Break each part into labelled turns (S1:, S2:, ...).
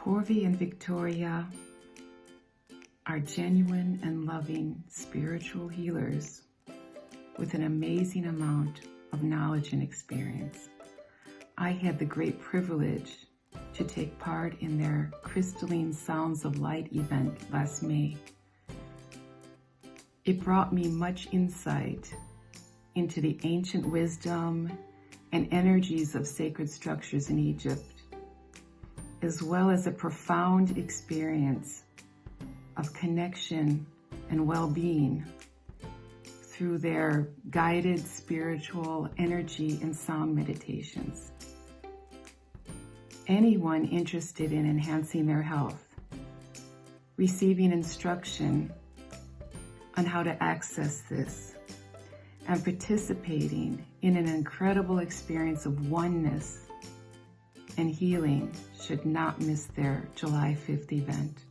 S1: Purvi and Victoria are genuine and loving spiritual healers with an amazing amount of knowledge and experience. I had the great privilege to take part in their Crystalline Sounds of Light event last May. It brought me much insight into the ancient wisdom and energies of sacred structures in Egypt, as well as a profound experience of connection and well-being through their guided spiritual energy and sound meditations. Anyone interested in enhancing their health, receiving instruction on how to access this, and participating in an incredible experience of oneness and healing should not miss their July 5th event.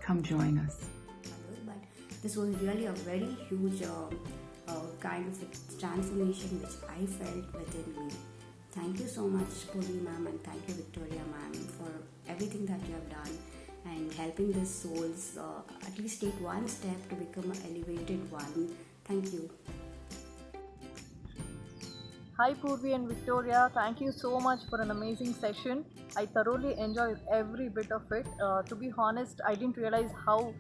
S1: Come join us.
S2: But this was really a very huge kind of transformation which I felt within me. Thank you so much, Purvi ma'am, and thank you, Victoria ma'am, for everything that you have done and helping the souls at least take one step to become an elevated one. Thank you.
S3: Hi Purvi and Victoria, thank you so much for an amazing session. I thoroughly enjoyed every bit of it. To be honest, I didn't realize how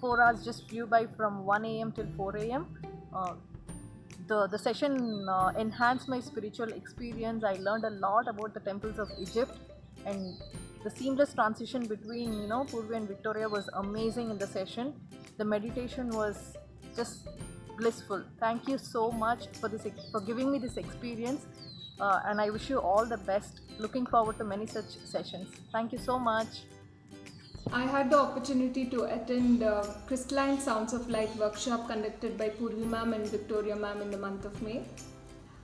S3: 4 hours just flew by from 1 a.m. till 4 a.m. The session enhanced my spiritual experience. I learned a lot about the temples of Egypt, and the seamless transition between Purvi and Victoria was amazing in the session. The meditation was just blissful. Thank you so much for giving me this experience, and I wish you all the best. Looking forward to many such sessions. Thank you so much.
S4: I had the opportunity to attend Crystalline Sounds of Light workshop conducted by Purvi ma'am and Victoria ma'am in the month of May.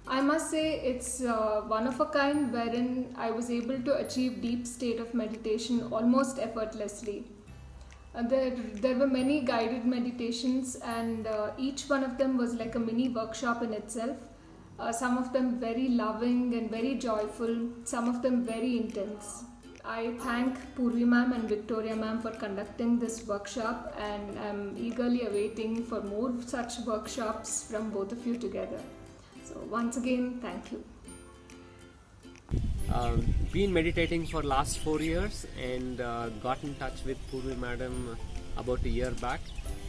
S4: I must say it's one of a kind wherein I was able to achieve deep state of meditation almost effortlessly. There were many guided meditations, and each one of them was like a mini workshop in itself. Some of them very loving and very joyful, some of them very intense. I thank Purvi ma'am and Victoria ma'am for conducting this workshop, and I'm eagerly awaiting for more such workshops from both of you together. So once again, thank you.
S5: Been meditating for last 4 years and got in touch with Purvi madam about a year back,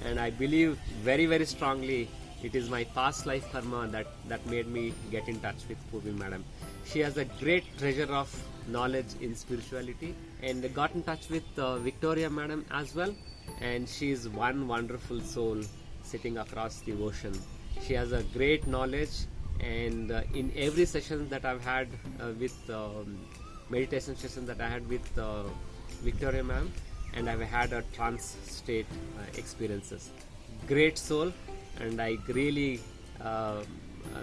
S5: and I believe very, very strongly it is my past life karma that made me get in touch with Purvi madam. She has a great treasure of knowledge in spirituality, and got in touch with Victoria madam as well, and she is one wonderful soul sitting across the ocean. She has a great knowledge, and in every session that I've had with meditation session that I had with Victoria ma'am, and I've had a trance state experiences. Great soul, and I really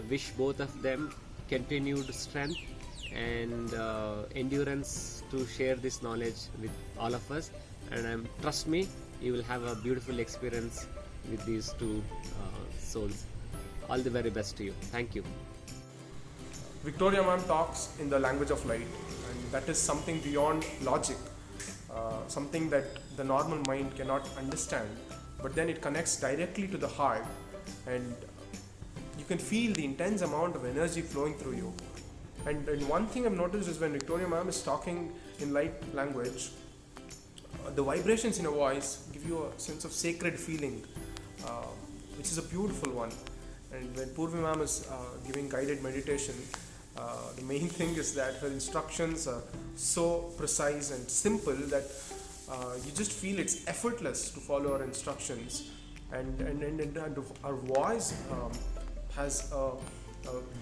S5: wish both of them continued strength and endurance to share this knowledge with all of us, and trust me, you will have a beautiful experience with these two souls. All the very best to you. Thank you.
S6: Victoria ma'am talks in the language of light, and that is something beyond logic, something that the normal mind cannot understand, but then it connects directly to the heart, and you can feel the intense amount of energy flowing through you. And one thing I've noticed is when Victoria ma'am is talking in light language, the vibrations in her voice give you a sense of sacred feeling, which is a beautiful one. And when Purvi ma'am is giving guided meditation, the main thing is that her instructions are so precise and simple that you just feel it's effortless to follow her instructions, and her voice has a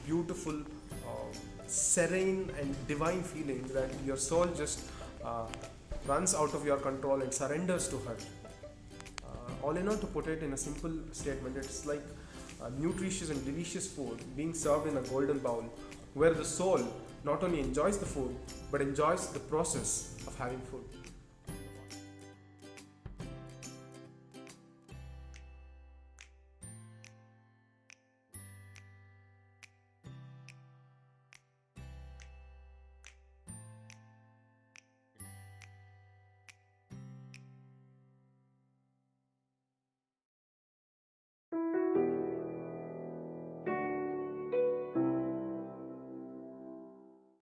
S6: beautiful serene and divine feeling that your soul just runs out of your control and surrenders to her. All in all, to put it in a simple statement, it's like nutritious and delicious food being served in a golden bowl, where the soul not only enjoys the food but enjoys the process of having food.